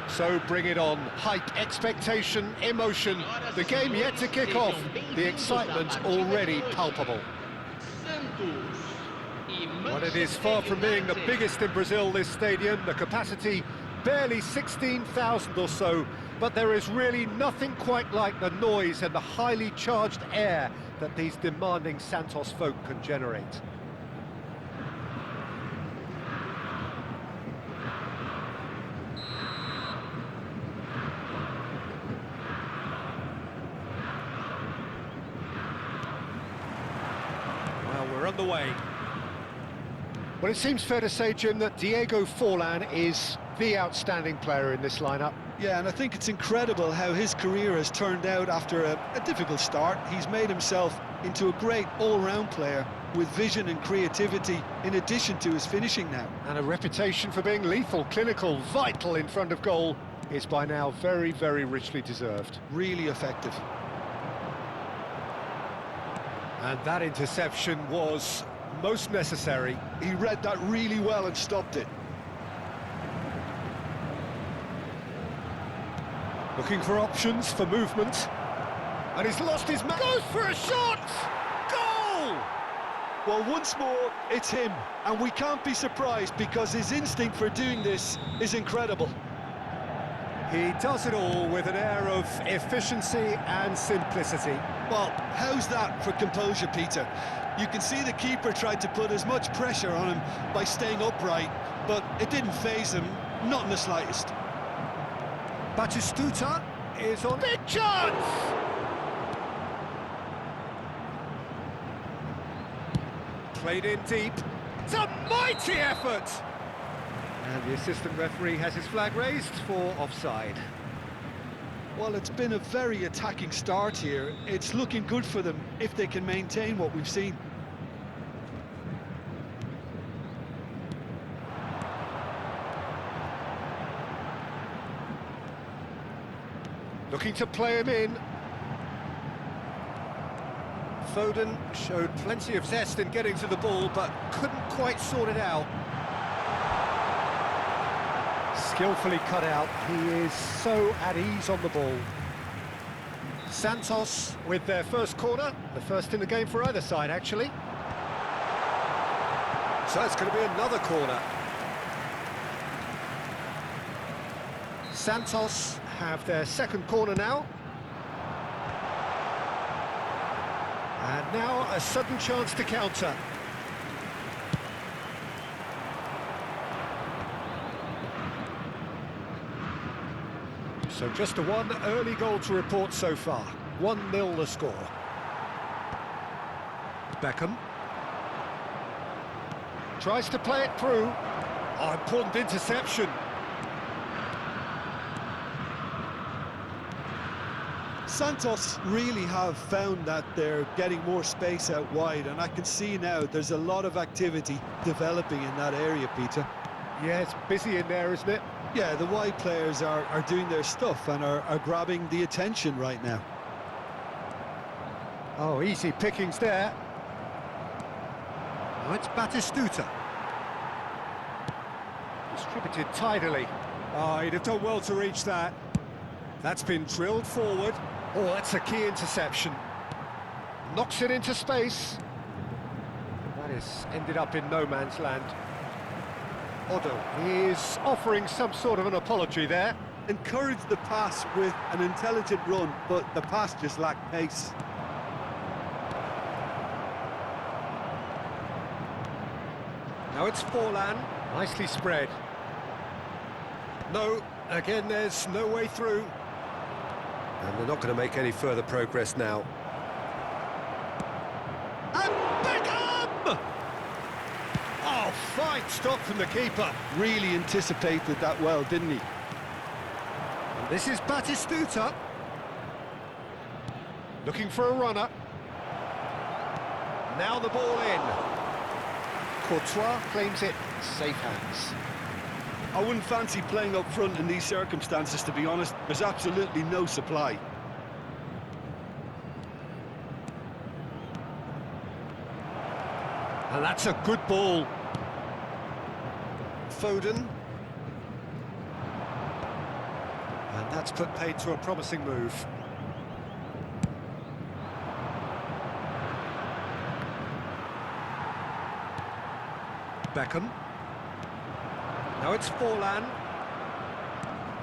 So bring it on. Hype, expectation, emotion. The game yet to kick off. The excitement already palpable. Well, it is far from being the biggest in Brazil, this stadium. The capacity barely 16,000 or so, but there is really nothing quite like the noise and the highly charged air that these demanding Santos folk can generate. Well, we're on the way. Well, it seems fair to say, Jim, that Diego Forlan is the outstanding player in this lineup. Yeah, and I think it's incredible how his career has turned out after a difficult start. He's made himself into a great all-round player with vision and creativity in addition to his finishing now. And a reputation for being lethal, clinical, vital in front of goal is by now very, very richly deserved. Really effective. And that interception was most necessary. He read that really well and stopped it. Looking for options, for movement. And he's lost his man. Goes for a shot! Goal! Well, once more, it's him. And we can't be surprised because his instinct for doing this is incredible. He does it all with an air of efficiency and simplicity. Well, how's that for composure, Peter? You can see the keeper tried to put as much pressure on him by staying upright, but it didn't faze him, not in the slightest. Batistuta is on big chance! Played in deep. It's a mighty effort! And the assistant referee has his flag raised for offside. Well, it's been a very attacking start here. It's looking good for them if they can maintain what we've seen. Looking to play him in. Foden showed plenty of zest in getting to the ball, but couldn't quite sort it out. Skillfully cut out. He is so at ease on the ball. Santos with their first corner, the first in the game for either side, actually. So it's going to be another corner. Santos have their second corner now. And now a sudden chance to counter. So just a one early goal to report so far. 1-0 the score. Beckham. Tries to play it through. Oh, important interception. Santos really have found that they're getting more space out wide, and I can see now there's a lot of activity developing in that area, Peter. Yeah, it's busy in there, isn't it? Yeah, the wide players are doing their stuff and are grabbing the attention right now. Oh, easy pickings there. Oh, it's Batistuta. Distributed tidily. Oh, he'd have done well to reach that. That's been drilled forward. Oh, that's a key interception. Knocks it into space. That has ended up in no man's land. Odo is offering some sort of an apology there. Encouraged the pass with an intelligent run, but the pass just lacked pace. Now it's Forlan, nicely spread. No, again there's no way through. And they're not going to make any further progress now. And Beckham! Oh, fine stop from the keeper. Really anticipated that well, didn't he? And this is Batistuta. Looking for a runner. Now the ball in. Courtois claims it, safe hands. I wouldn't fancy playing up front in these circumstances, to be honest. There's absolutely no supply. And that's a good ball. That's put paid to a promising move. Beckham. Now it's Forlan.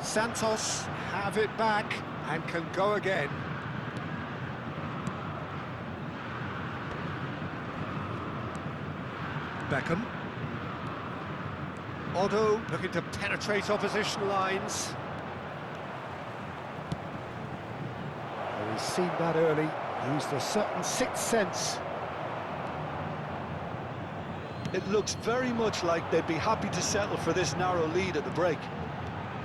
Santos have it back and can go again. Beckham. Otto looking to penetrate opposition lines. Oh, he's seen that early, used a certain sixth sense. It looks very much like they'd be happy to settle for this narrow lead at the break.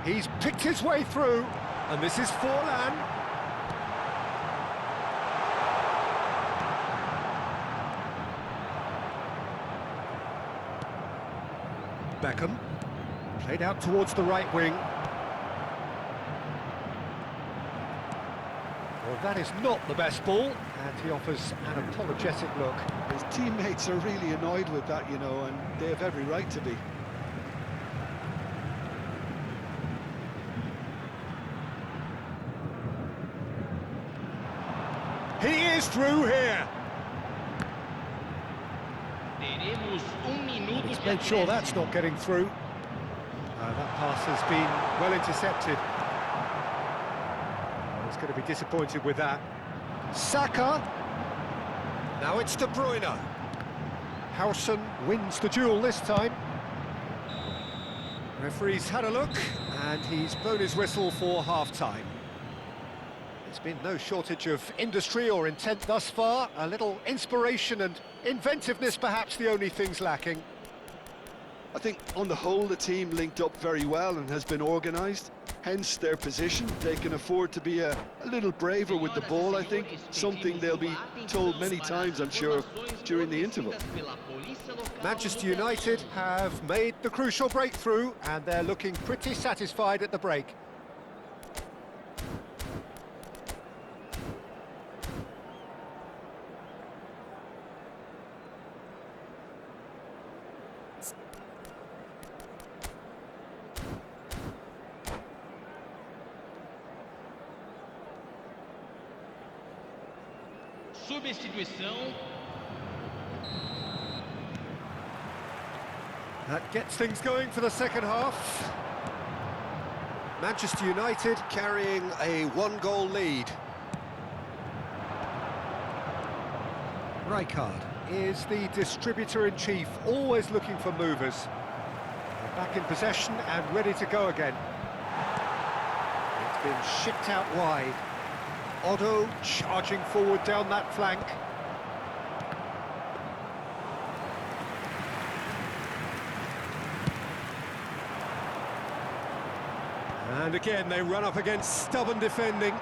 He's picked his way through, and this is Forlan. Beckham, played out towards the right wing. Well, that is not the best ball, and he offers an apologetic look. His teammates are really annoyed with that, you know, and they have every right to be. He is through here. He's made sure that's not getting through. That pass has been well intercepted. He's going to be disappointed with that. Saka. Now it's De Bruyne. Howson wins the duel this time. Referee's had a look, and he's blown his whistle for half-time. There's been no shortage of industry or intent thus far. A little inspiration and inventiveness, perhaps the only things lacking. I think, on the whole, the team linked up very well and has been organised. Hence their position. They can afford to be a little braver with the ball, I think. Something they'll be told many times, I'm sure, during the interval. Manchester United have made the crucial breakthrough, and they're looking pretty satisfied at the break. Substituição. That gets things going for the second half. Manchester United carrying a one-goal lead. Rijkaard is the distributor-in-chief, always looking for movers. They're back in possession and ready to go again. It's been shipped out wide. Otto charging forward down that flank. And again, they run up against stubborn defending.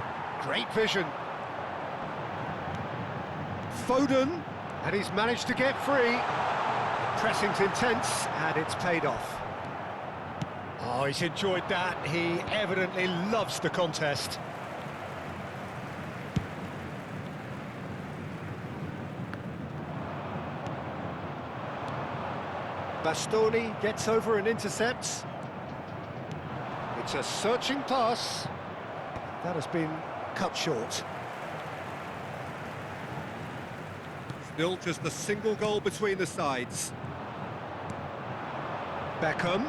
Great vision. Foden, and he's managed to get free. Pressing's intense, and it's paid off. Oh, he's enjoyed that. He evidently loves the contest. Bastoni gets over and intercepts. It's a searching pass. That has been cut short. Still just the single goal between the sides. Beckham.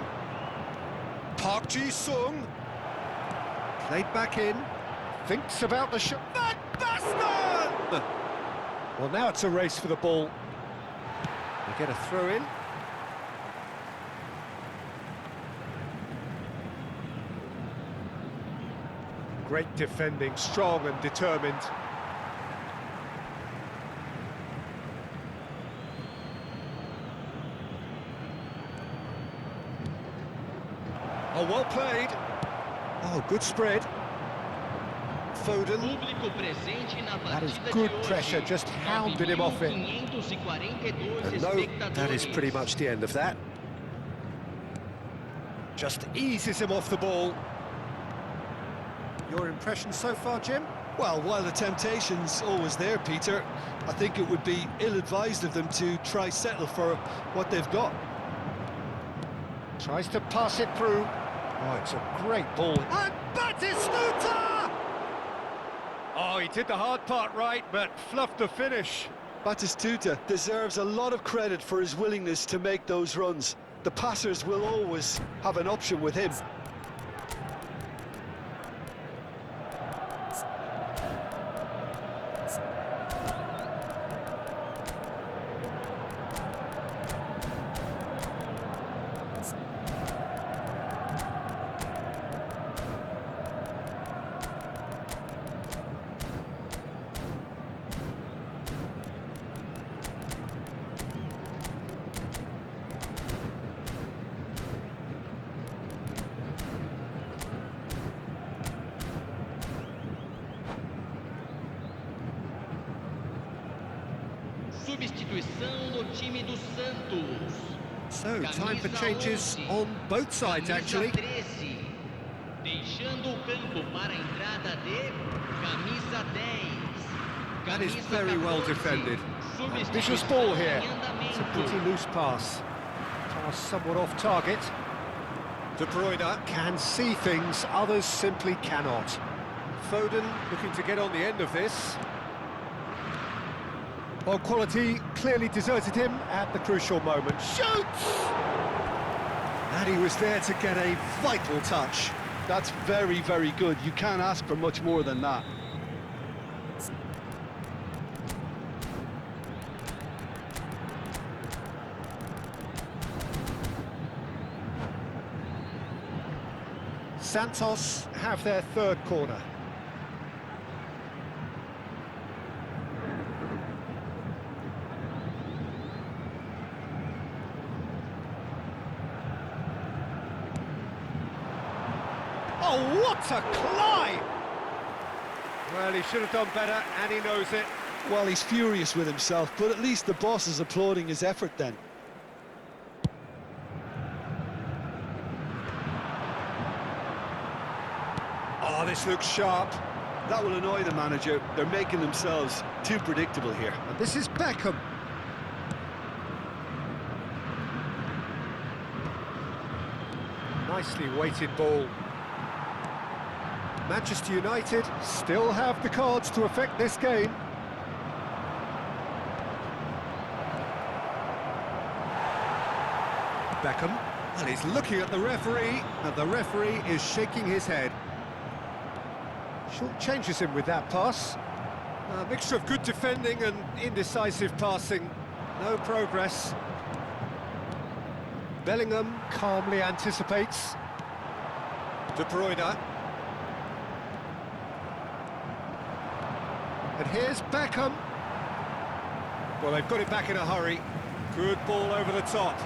Park Ji-sung. Played back in. Thinks about the shot. Van Basten! Well, now it's a race for the ball. We get a throw-in. Great defending, strong and determined. Oh, well played. Oh, good spread. Foden. That is good pressure, just hounded him off it. And no, that is pretty much the end of that. Just eases him off the ball. Your impression so far, Jim? Well, while the temptation's always there, Peter, I think it would be ill-advised of them to try settle for what they've got. Tries to pass it through. Oh, it's a great ball. And Batistuta! Oh, he did the hard part right, but fluffed the finish. Batistuta deserves a lot of credit for his willingness to make those runs. The passers will always have an option with him. Substituição no time do Santos. So, time for Camisa changes 11, on both sides, camisa actually. 13. Deixando o campo para a entrada de camisa 10. That is Camisa very well 14. defended. Substituição Vicious ball here. em It's a andamento. pretty loose pass. Pass somewhat off target. De Bruyne can see things others simply cannot. Foden looking to get on the end of this. Well, quality clearly deserted him at the crucial moment. Shoots! And he was there to get a vital touch. That's very, very good. You can't ask for much more than that. Santos have their third corner. Oh, what a climb! Well, he should have done better, and he knows it. Well, he's furious with himself, but at least the boss is applauding his effort then. Oh, this looks sharp. That will annoy the manager. They're making themselves too predictable here. And this is Beckham. Nicely weighted ball. Manchester United still have the cards to affect this game. Beckham, and he's looking at the referee, and the referee is shaking his head. Short changes him with that pass. A mixture of good defending and indecisive passing. No progress. Bellingham calmly anticipates. De Bruyne. And here's Beckham. Well, they've got it back in a hurry. Good ball over the top.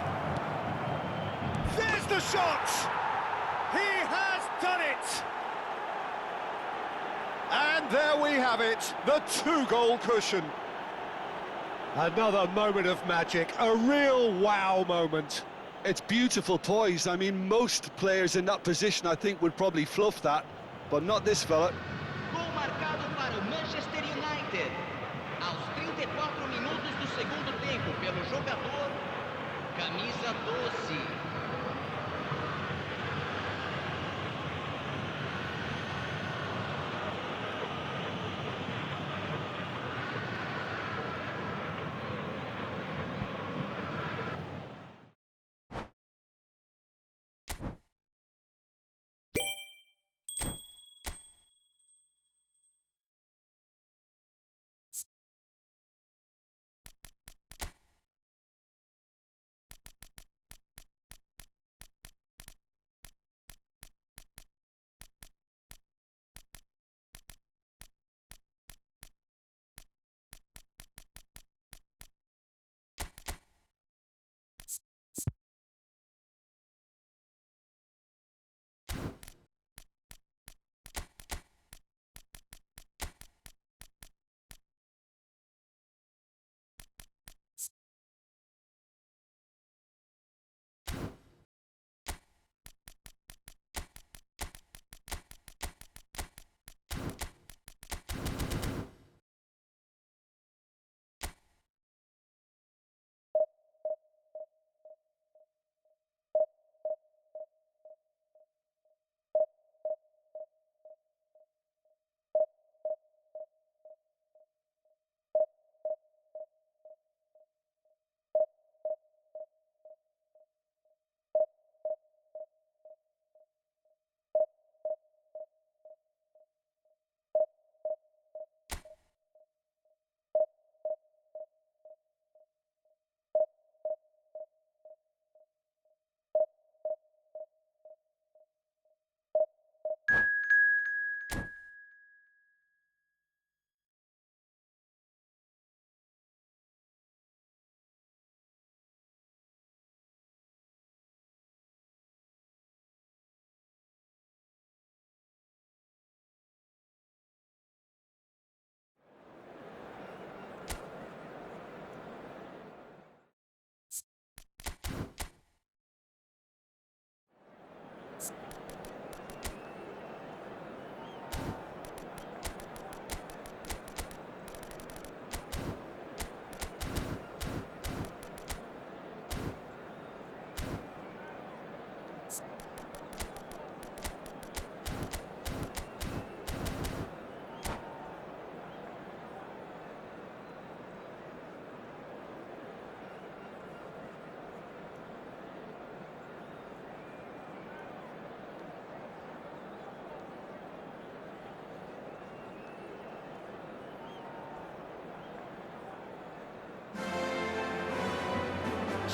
There's the shot! He has done it! And there we have it, the two-goal cushion. Another moment of magic, a real wow moment. It's beautiful poise. I mean, most players in that position, I think, would probably fluff that, but not this fella. Gol marcado para o Manchester United. Aos 34 minutos do segundo tempo pelo jogador, camisa 12.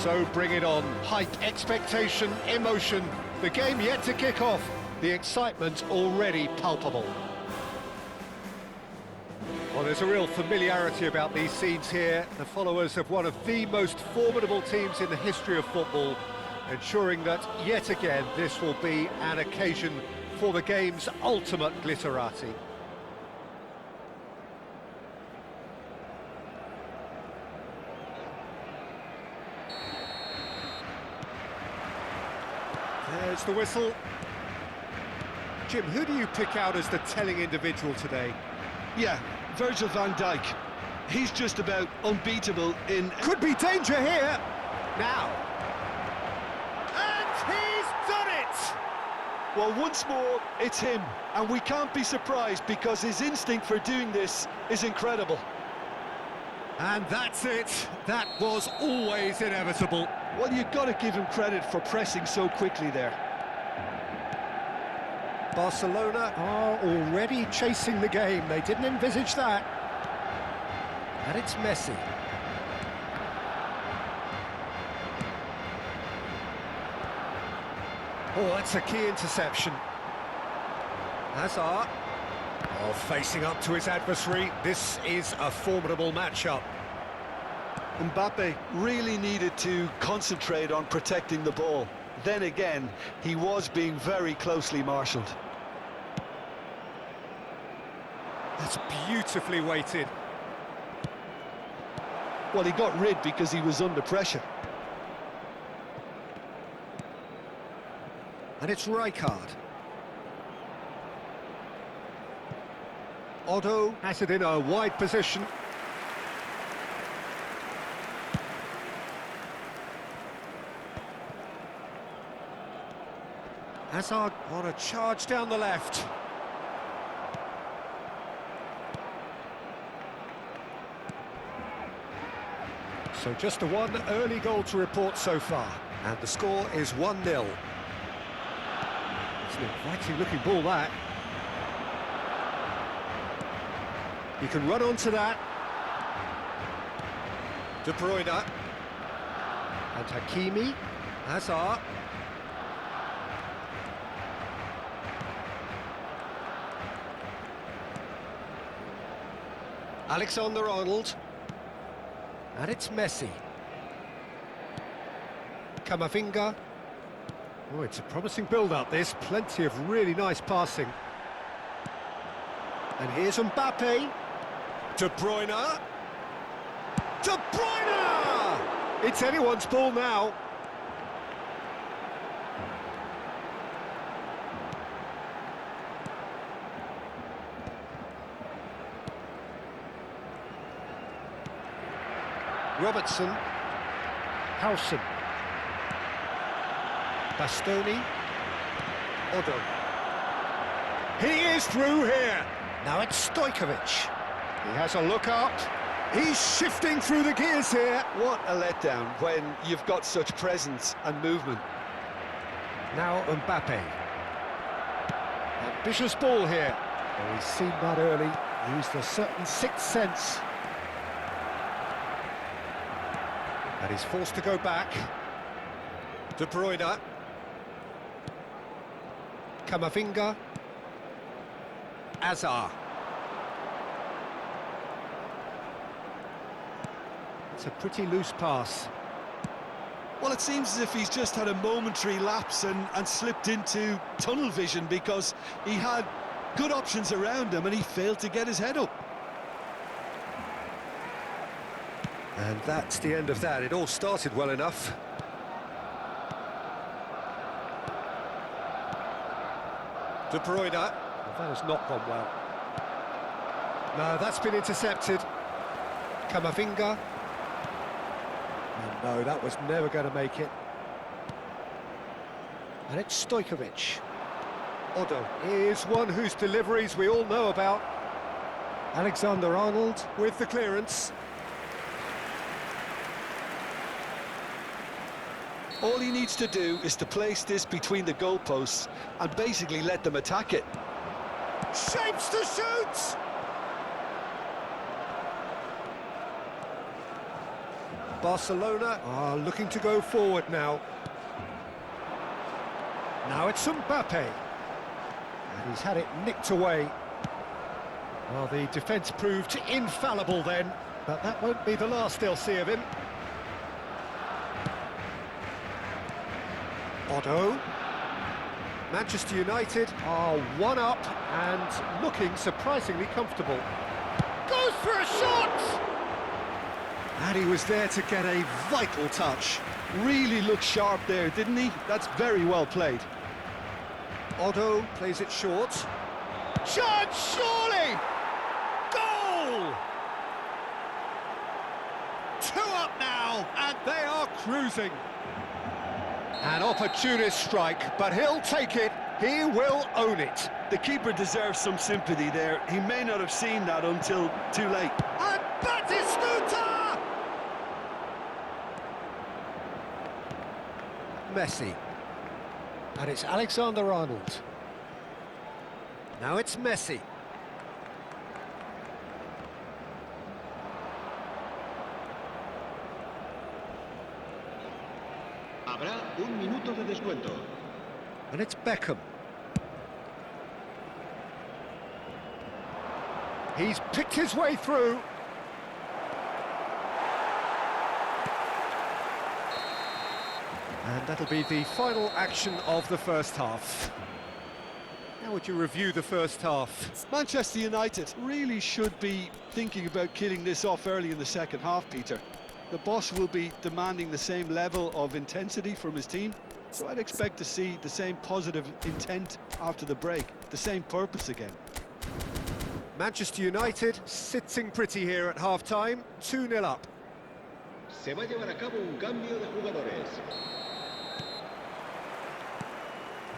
So bring it on. Hype, expectation, emotion. The game yet to kick off. The excitement already palpable. Well, there's a real familiarity about these scenes here. The followers of one of the most formidable teams in the history of football, ensuring that, yet again, this will be an occasion for the game's ultimate glitterati. There's the whistle. Jim, who do you pick out as the telling individual today? Yeah, Virgil van Dijk. He's just about unbeatable in... Could be danger here! Now. And he's done it! Well, once more, it's him. And we can't be surprised because his instinct for doing this is incredible. And that's it. That was always inevitable. Well, you've got to give him credit for pressing so quickly there. Barcelona are already chasing the game. They didn't envisage that. And it's Messi. Oh, that's a key interception. Hazard. Oh, facing up to his adversary. This is a formidable matchup. Mbappe really needed to concentrate on protecting the ball. Then again, he was being very closely marshalled. That's beautifully weighted. Well, he got rid because he was under pressure. And it's Rijkaard. Otto has it in a wide position. Hazard on a charge down the left. So just a one early goal to report so far. And the score is 1-0. It's an inviting looking ball, that. You can run onto that. De Bruyne. And Hakimi. Hazard. Alexander-Arnold. And it's Messi. Camavinga. Oh, it's a promising build-up, this. Plenty of really nice passing. And here's Mbappe. De Bruyne. De Bruyne! It's anyone's ball now. Robertson. Howson. Bastoni. Otto. He is through here. Now it's Stojkovic. He has a look up. He's shifting through the gears here. What a letdown when you've got such presence and movement. Now Mbappe. Ambitious ball here. Oh, he's seen that early. Used a certain sixth sense. And he's forced to go back. De Bruyne. Camavinga. Hazard. It's a pretty loose pass. Well, it seems as if he's just had a momentary lapse and slipped into tunnel vision because he had good options around him and he failed to get his head up. And that's the end of that. It all started well enough. De Bruyne. Well, that has not gone well. No, that's been intercepted. Camavinga. And no, that was never going to make it. And it's Stojkovic. Otto is one whose deliveries we all know about. Alexander-Arnold with the clearance. All he needs to do is to place this between the goalposts and basically let them attack it. Shapes to shoot! Barcelona are looking to go forward now. Now it's Mbappe. And he's had it nicked away. Well, the defence proved infallible then, but that won't be the last they'll see of him. Otto. Manchester United are one up and looking surprisingly comfortable. Goes for a shot! And he was there to get a vital touch. Really looked sharp there, didn't he? That's very well played. Otto plays it short. Chance, surely! Goal! 2 up now, and they are cruising. An opportunist strike, but he'll take it. He will own it. The keeper deserves some sympathy there. He may not have seen that until too late. And Batistuta! Messi. And it's Alexander-Arnold. Now it's Messi. Habrá un minuto de descuento. And it's Beckham. He's picked his way through. And that'll be the final action of the first half. How would you review the first half? Manchester United really should be thinking about killing this off early in the second half, Peter. The boss will be demanding the same level of intensity from his team, so I'd expect to see the same positive intent after the break, the same purpose again. Manchester United sitting pretty here at half-time, 2-0 up. Se va a llevar a cabo un cambio de jugadores.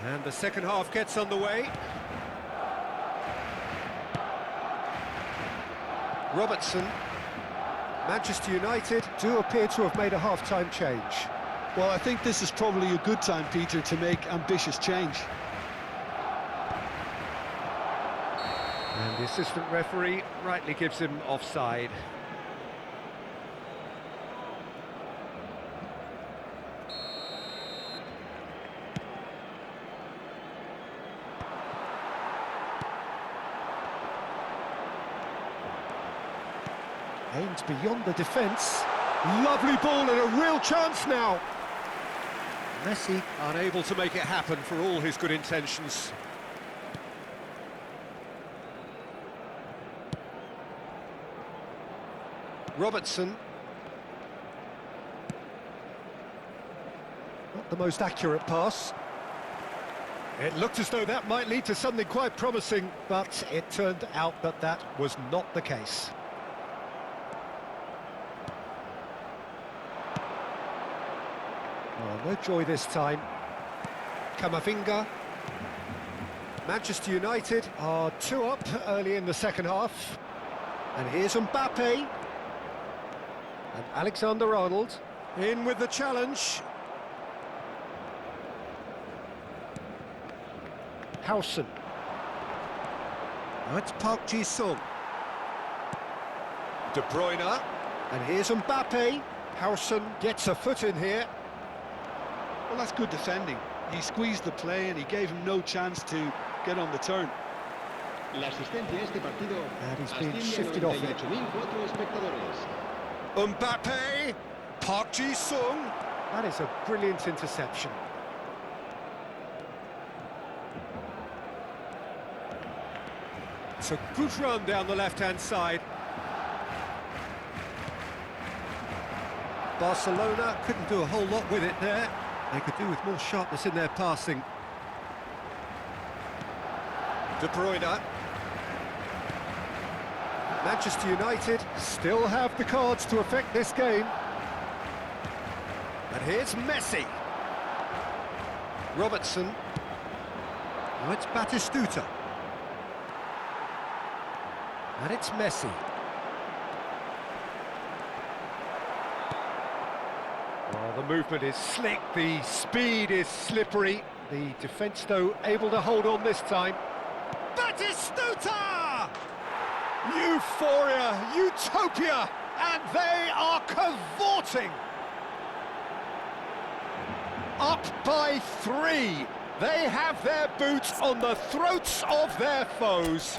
And the second half gets underway. Robertson. Manchester United do appear to have made a half-time change. Well, I think this is probably a good time, Peter, to make ambitious change. And the assistant referee rightly gives him offside. Aims beyond the defence. Lovely ball and a real chance now. Messi unable to make it happen for all his good intentions. Robertson. Not the most accurate pass. It looked as though that might lead to something quite promising, but it turned out that that was not the case. Oh, no joy this time. Camavinga. Manchester United are 2 up early in the second half. And here's Mbappe. And Alexander-Arnold in with the challenge. Howson. Now it's Park Ji-sung. De Bruyne. And here's Mbappe. Howson gets a foot in here. Well, that's good defending. He squeezed the play and he gave him no chance to get on the turn. La asistencia a este partido And he's been asciende a shifted off it. 98.004 espectadores. Mbappe, Park Ji-sung. That is a brilliant interception. It's a good run down the left-hand side. Barcelona couldn't do a whole lot with it there. They could do with more sharpness in their passing. De Bruyne. Manchester United still have the cards to affect this game. And here's Messi. Robertson. Now it's Batistuta. And it's Messi. Well, the movement is slick, the speed is slippery. The defence, though, able to hold on this time. Batistuta! Euphoria, utopia! And they are cavorting. Up by 3. They have their boots on the throats of their foes.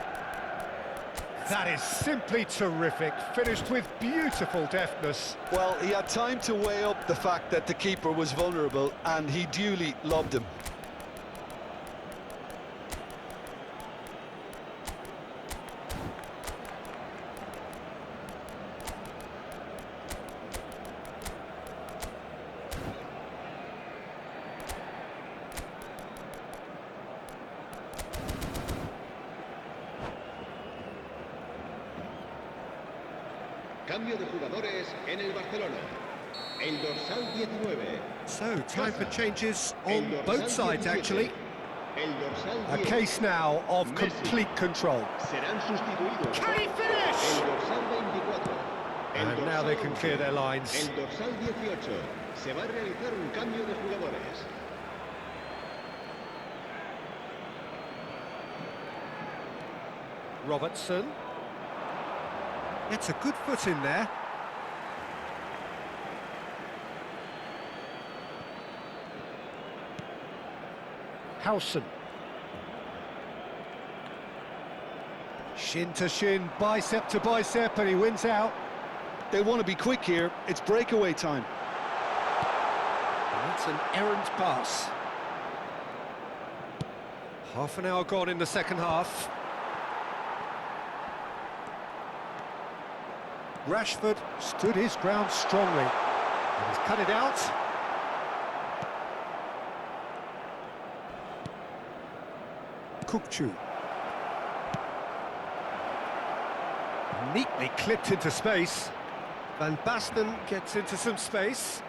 That is simply terrific, finished with beautiful deftness. Well, he had time to weigh up the fact that the keeper was vulnerable, and he duly lobbed him. Cambio de jugadores en el Barcelona. El dorsal 19. So, time for changes on El dorsal both sides, 17. actually. El dorsal A 10. case now of Messi. complete control. Serán sustituidos. Can he El finish? dorsal 24. El And now dorsal they can 11. clear their lines. El dorsal 18. Se va a realizar un cambio de jugadores. Robertson. Gets a good foot in there. Howson. Shin to shin, bicep to bicep, and he wins out. They want to be quick here. It's breakaway time. And that's an errant pass. Half an hour gone in the second half. Rashford stood his ground strongly. And he's cut it out. Kukçu. Neatly clipped into space. Van Basten gets into some space.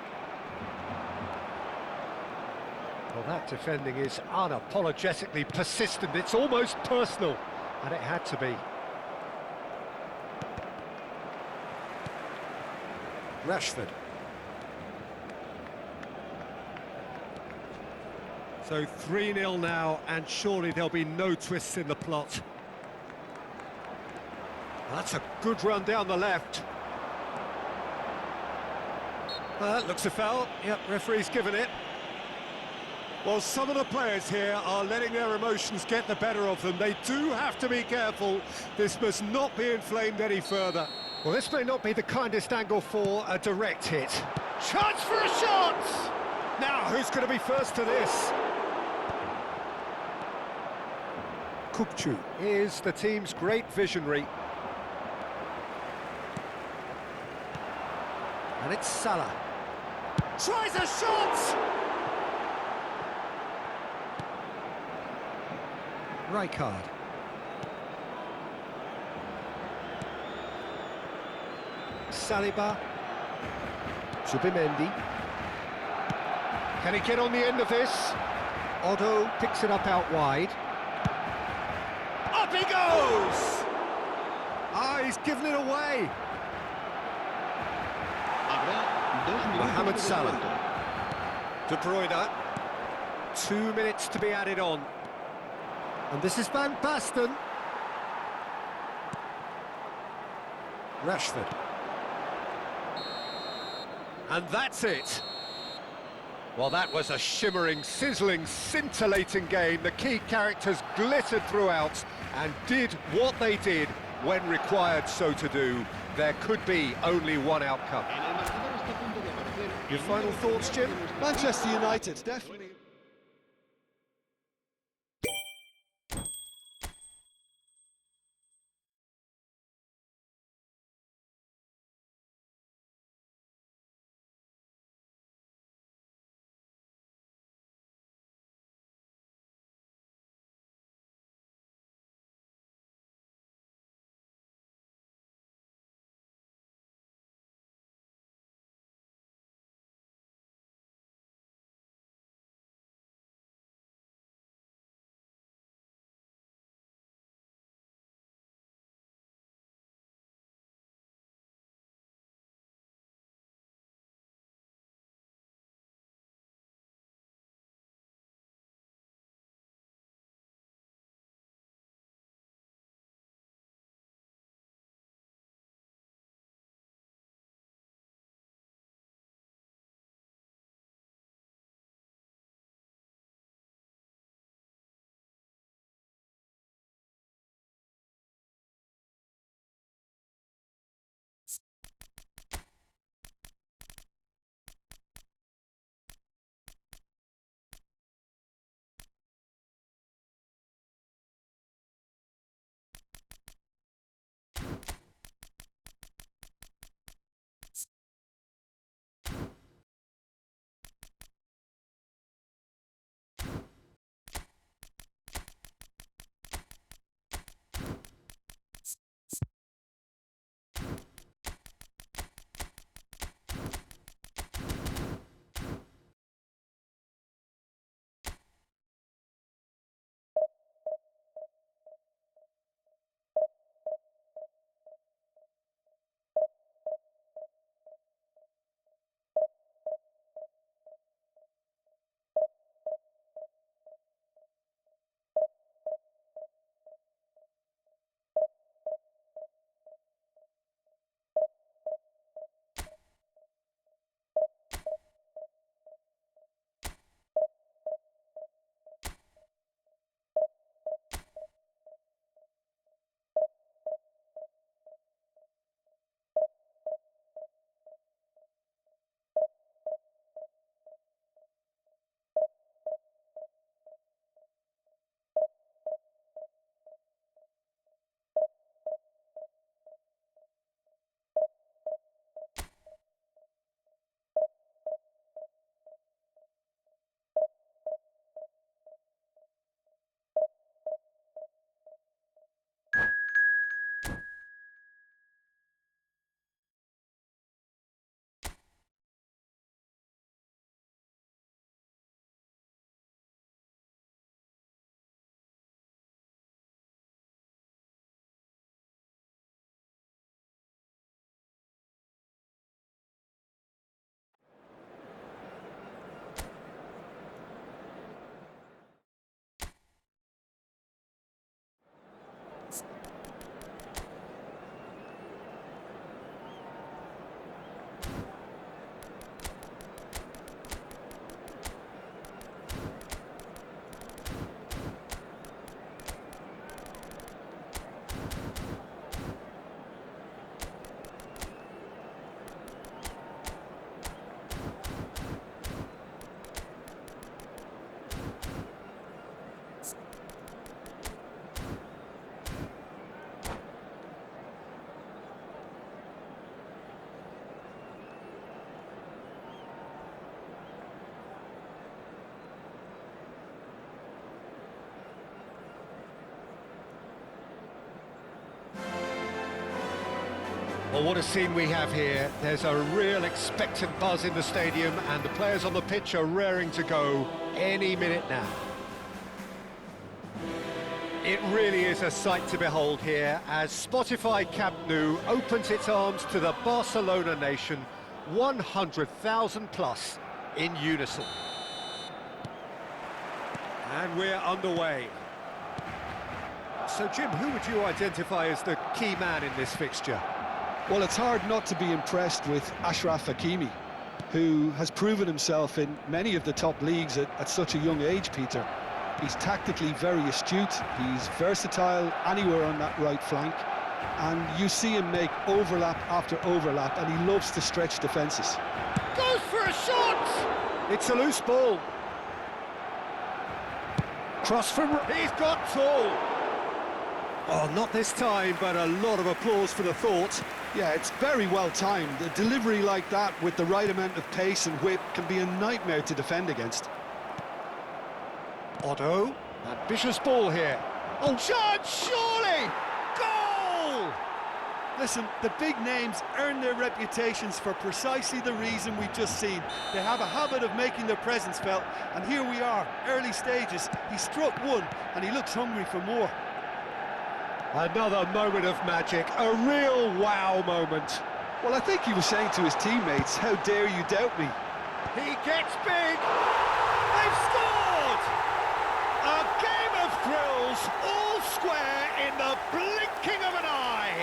Well, that defending is unapologetically persistent. It's almost personal, and it had to be. Rashford. So 3-0 now, and surely there'll be no twists in the plot. That's a good run down the left. That looks a foul. Yep, referee's given it. Well, some of the players here are letting their emotions get the better of them. They do have to be careful. This must not be inflamed any further. Well, this may not be the kindest angle for a direct hit. Chance for a shot! Now, who's going to be first to this? Kukçu is the team's great visionary. And it's Salah. Tries a shot! Rijkaard. Saliba. Zubimendi. Can he get on the end of this? Otto picks it up out wide. Up he goes! Ah, he's given it away. Habrá 2 minutos Mohamed de Salah. descuento. De Bruyne. 2 minutes to be added on. And this is Van Basten. Rashford. And that's it. Well, that was a shimmering, sizzling, scintillating game. The key characters glittered throughout and did what they did when required so to do. There could be only one outcome. En el marcador está a punto de aparecer Your el final número thoughts, Jim? de nuestro Manchester United, definitely. Well, what a scene we have here. There's a real expectant buzz in the stadium, and the players on the pitch are raring to go any minute now. It really is a sight to behold here as Spotify Camp Nou opens its arms to the Barcelona nation, 100,000 plus in unison. And we're underway. So, Jim, who would you identify as the key man in this fixture? Well, it's hard not to be impressed with Achraf Hakimi, who has proven himself in many of the top leagues at such a young age, Peter. He's tactically very astute, he's versatile anywhere on that right flank, and you see him make overlap after overlap, and he loves to stretch defences. Goes for a shot! It's a loose ball. Cross from... He's got tall! Oh, not this time, but a lot of applause for the thought. Yeah, it's very well timed. A delivery like that with the right amount of pace and whip can be a nightmare to defend against. Otto, ambitious ball here. Oh, chance, surely! Goal! Listen, the big names earn their reputations for precisely the reason we've just seen. They have a habit of making their presence felt, and here we are, early stages. He struck one, and he looks hungry for more. Another moment of magic, a real wow moment. Well, I think he was saying to his teammates, how dare you doubt me? He gets big! They've scored! A game of thrills, all square in the blinking of an eye!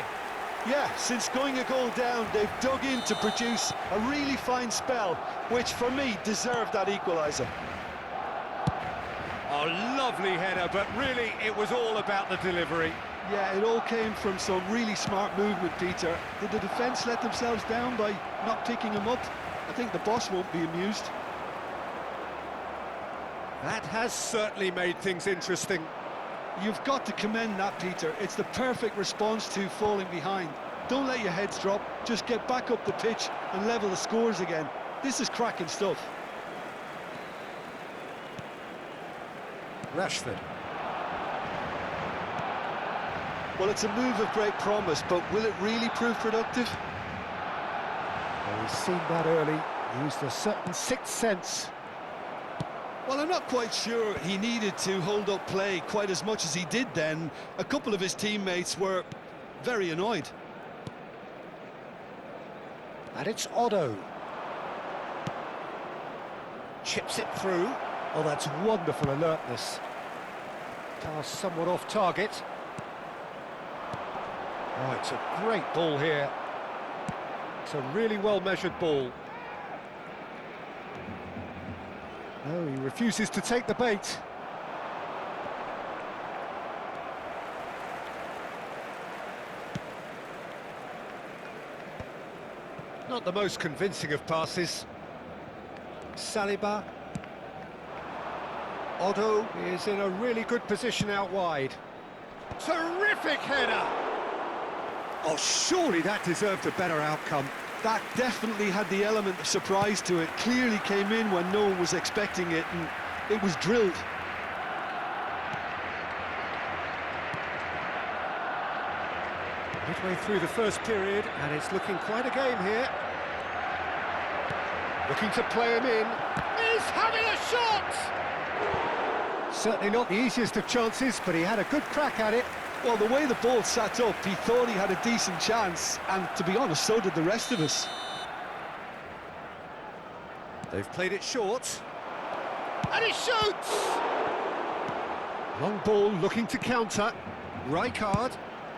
Yeah, since going a goal down, they've dug in to produce a really fine spell, which for me deserved that equaliser. A lovely header, but really it was all about the delivery. Yeah, it all came from some really smart movement, Peter. Did the defence let themselves down by not picking him up? I think the boss won't be amused. That has certainly made things interesting. You've got to commend that, Peter. It's the perfect response to falling behind. Don't let your heads drop, just get back up the pitch and level the scores again. This is cracking stuff. Rashford. Well, it's a move of great promise, but will it really prove productive? Well, he's seen that early, used a certain sixth sense. Well, I'm not quite sure he needed to hold up play quite as much as he did then. A couple of his teammates were very annoyed. And it's Otto. Chips it through. Oh, that's wonderful alertness. Pass somewhat off target. Oh, it's a great ball here. It's a really well-measured ball. No, he refuses to take the bait. Not the most convincing of passes. Saliba. Otto is in a really good position out wide. Terrific header! Oh, surely that deserved a better outcome. That definitely had the element of surprise to it. Clearly came in when no one was expecting it, and it was drilled. Midway through the first period, and it's looking quite a game here. Looking to play him in. He's having a shot! Certainly not the easiest of chances, but he had a good crack at it. Well, the way the ball sat up, he thought he had a decent chance, and to be honest, so did the rest of us. They've played it short. And he shoots! Long ball looking to counter. Rijkaard.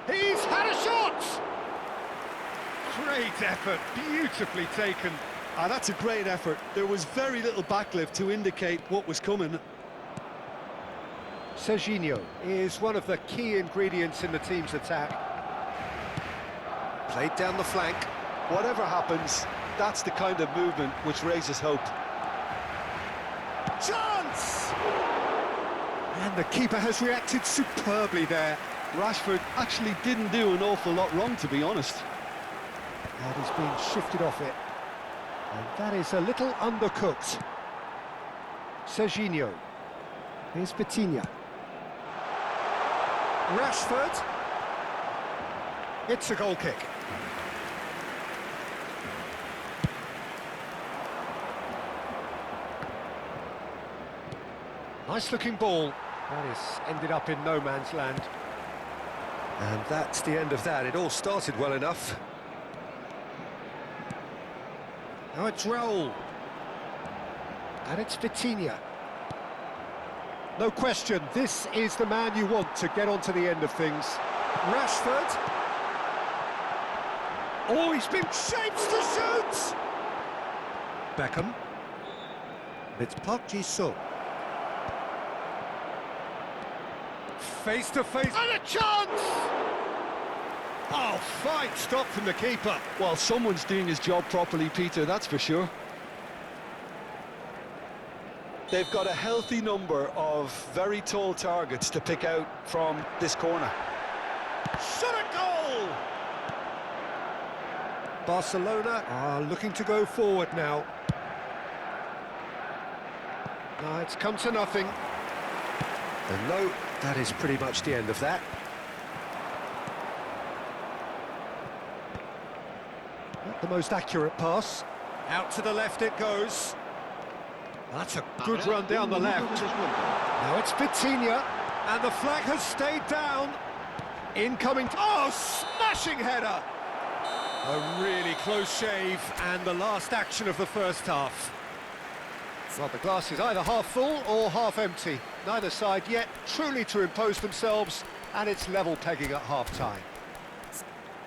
He's had a shot! Great effort, beautifully taken. Ah, that's a great effort. There was very little backlift to indicate what was coming. Serginho is one of the key ingredients in the team's attack. Played down the flank. Whatever happens, that's the kind of movement which raises hope. Chance! And the keeper has reacted superbly there. Rashford actually didn't do an awful lot wrong, to be honest. And he's being shifted off it. And that is a little undercooked. Serginho. Here's Vitinha. Rashford. It's a goal kick. Nice looking ball. That is ended up in no man's land. And that's the end of that. It all started well enough. Now it's Raul. And it's Vitinha. No question, this is the man you want to get onto the end of things. Rashford. Oh, he's been shaped to shoot! Beckham. It's Park Ji-sung. Face to face, and a chance! Oh, fine stop from the keeper. Well, someone's doing his job properly, Peter, that's for sure. They've got a healthy number of very tall targets to pick out from this corner. Shot a goal! Barcelona are looking to go forward now. No, it's come to nothing. And no, that is pretty much the end of that. Not the most accurate pass. Out to the left it goes. That's a good run down the left. Now it's Vitinha, and the flag has stayed down. Incoming, oh, smashing header! A really close shave, and the last action of the first half. Well, the glass is either half full or half empty. Neither side yet truly to impose themselves, and it's level pegging at half-time.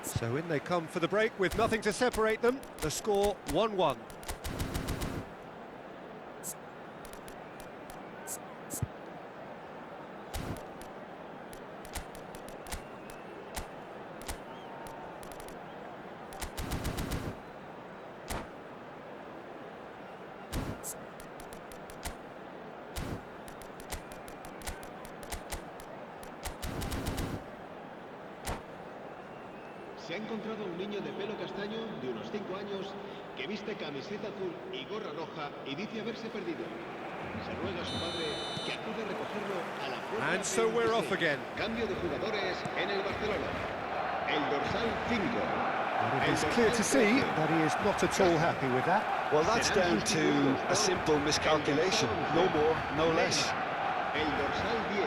So in they come for the break with nothing to separate them. The score 1-1. Se ha encontrado un niño de pelo castaño de unos 5 años que viste camiseta azul y gorra roja y dice haberse perdido. Se ruega a su padre que acude a recogerlo a la puerta. And so we're off again. Cambio de jugadores en el Barcelona. El dorsal 5. And it is clear to see that he is not at all happy with that. Well, that's down to a simple miscalculation. No more, no less. El dorsal 10.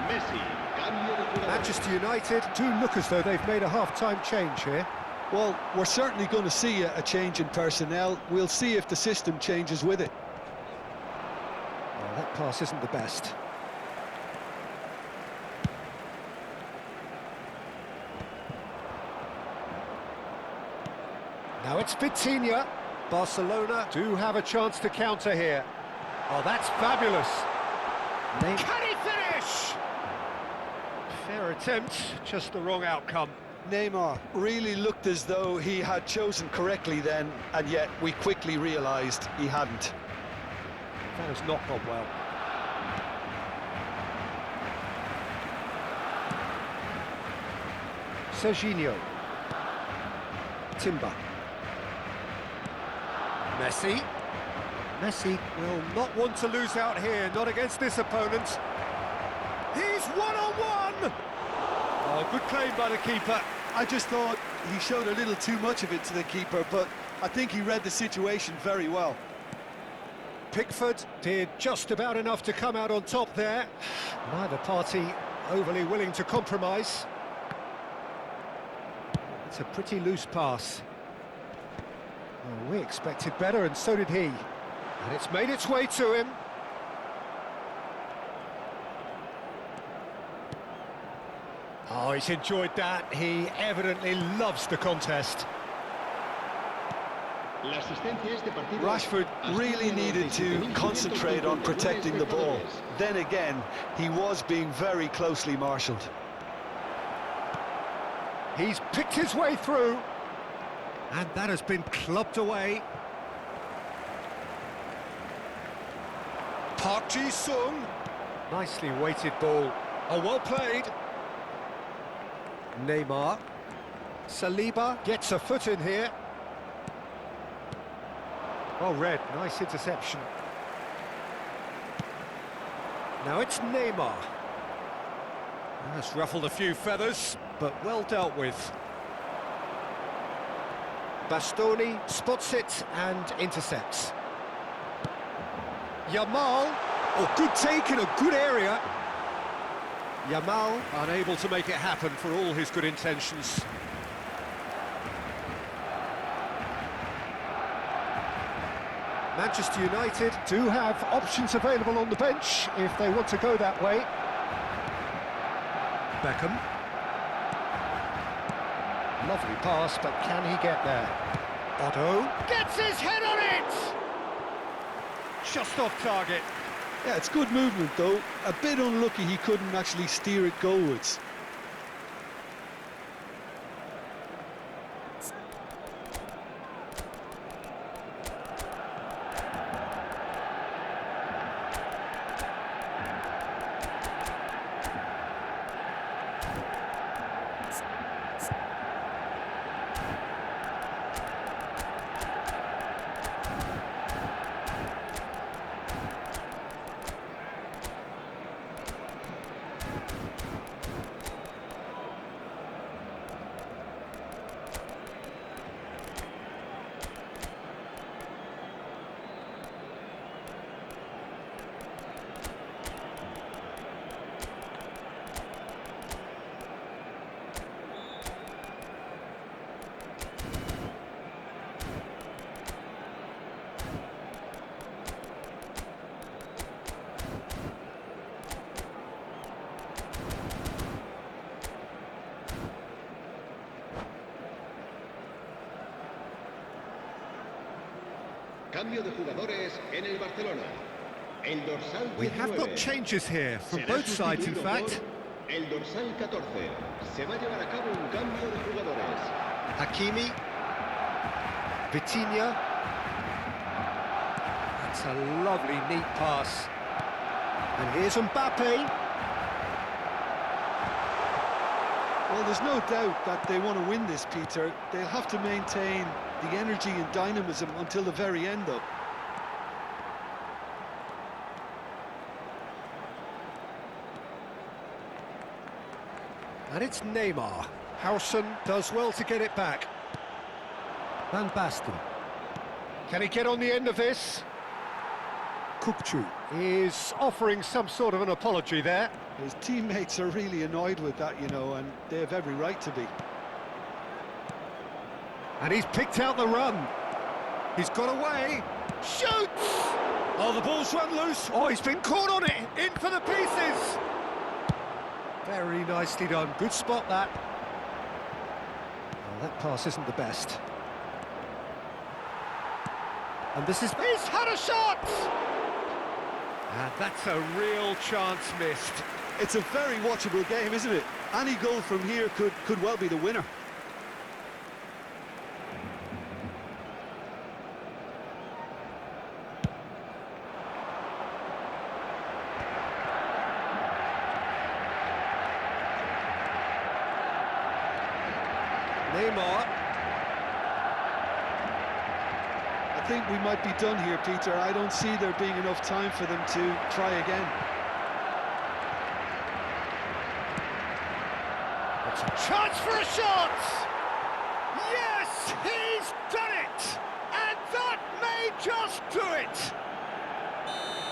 Messi. Cambio de jugadores. Manchester United do look as though they've made a half-time change here. Well, we're certainly going to see a change in personnel. We'll see if the system changes with it. Well, that pass isn't the best. Now it's Vitinha. Barcelona do have a chance to counter here. Oh, that's fabulous. Can he finish? Fair attempt, just the wrong outcome. Neymar really looked as though he had chosen correctly then, and yet we quickly realised he hadn't. That has not gone well. Serginho. Timber. Messi. Messi will not want to lose out here, not against this opponent. He's one-on-one! Oh, good claim by the keeper. I just thought he showed a little too much of it to the keeper, but I think he read the situation very well. Pickford did just about enough to come out on top there. Neither party overly willing to compromise. It's a pretty loose pass. Well, we expected better, and so did he. And it's made its way to him. Oh, he's enjoyed that. He evidently loves the contest. Rashford really needed to concentrate on protecting the ball. Then again, he was being very closely marshalled. He's picked his way through. And that has been clubbed away. Park Ji-sung. Nicely weighted ball. Oh, well played. Neymar. Saliba gets a foot in here. Well read, nice interception. Now it's Neymar. That's ruffled a few feathers, but well dealt with. Bastoni spots it and intercepts. Yamal, Oh, good take in a good area. Yamal unable to make it happen for all his good intentions. Manchester United do have options available on the bench if they want to go that way. Beckham. Lovely pass, but can he get there? Otto gets his head on it! Just off target. Yeah, it's good movement though. A bit unlucky he couldn't actually steer it goalwards. Cambio de jugadores en el Barcelona. El dorsal 19. We have got changes here from Será both sides, in sustituido fact. por el dorsal 14. Se va a llevar a cabo un cambio de jugadores. Hakimi. Vitinha. That's a lovely, neat pass. And here's Mbappe. Well, there's no doubt that they want to win this, Peter. They'll have to maintain the energy and dynamism until the very end, though. And it's Neymar. Howson does well to get it back. Van Basten. Can he get on the end of this? Kukçu is offering some sort of an apology there. His teammates are really annoyed with that, you know, and they have every right to be. And he's picked out the run. He's got away. Shoots! Oh, the ball's run loose. Oh, he's been caught on it. In for the pieces. Very nicely done. Good spot, that. Well, that pass isn't the best. And this is... He's had a shot! And that's a real chance missed. It's a very watchable game, isn't it? Any goal from here could well be the winner. Neymar. I think we might be done here, Peter. I don't see there being enough time for them to try again. It's a chance for a shot! Yes, he's done it! And that may just do it!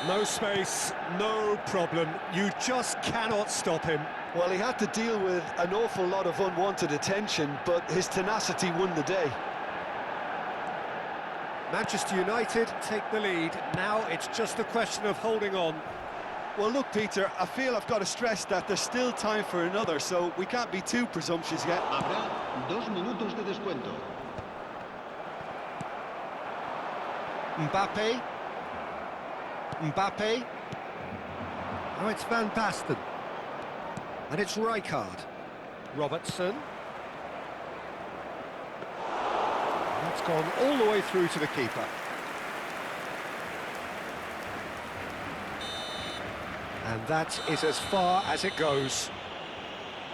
No space, no problem. You just cannot stop him. Well, he had to deal with an awful lot of unwanted attention, but his tenacity won the day. Manchester United take the lead. Now it's just a question of holding on. Well, look, Peter, I feel I've got to stress that there's still time for another, so we can't be too presumptuous yet. Habrá 2 minutos de descuento. Mbappe. Mbappe. Now it's Van Basten. And it's Rijkaard. Robertson. That's gone all the way through to the keeper. And that is as far as it goes.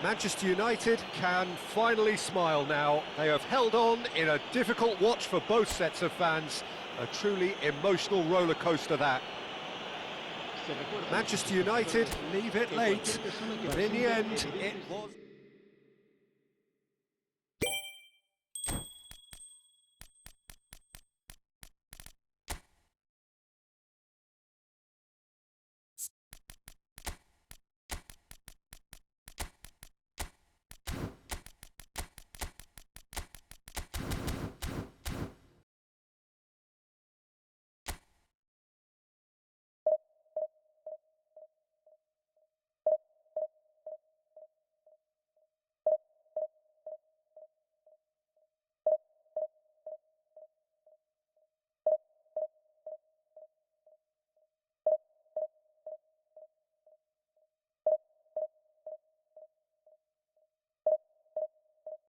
Manchester United can finally smile now. They have held on in a difficult watch for both sets of fans. A truly emotional roller coaster, that. Manchester United leave it late, but in the end, it was...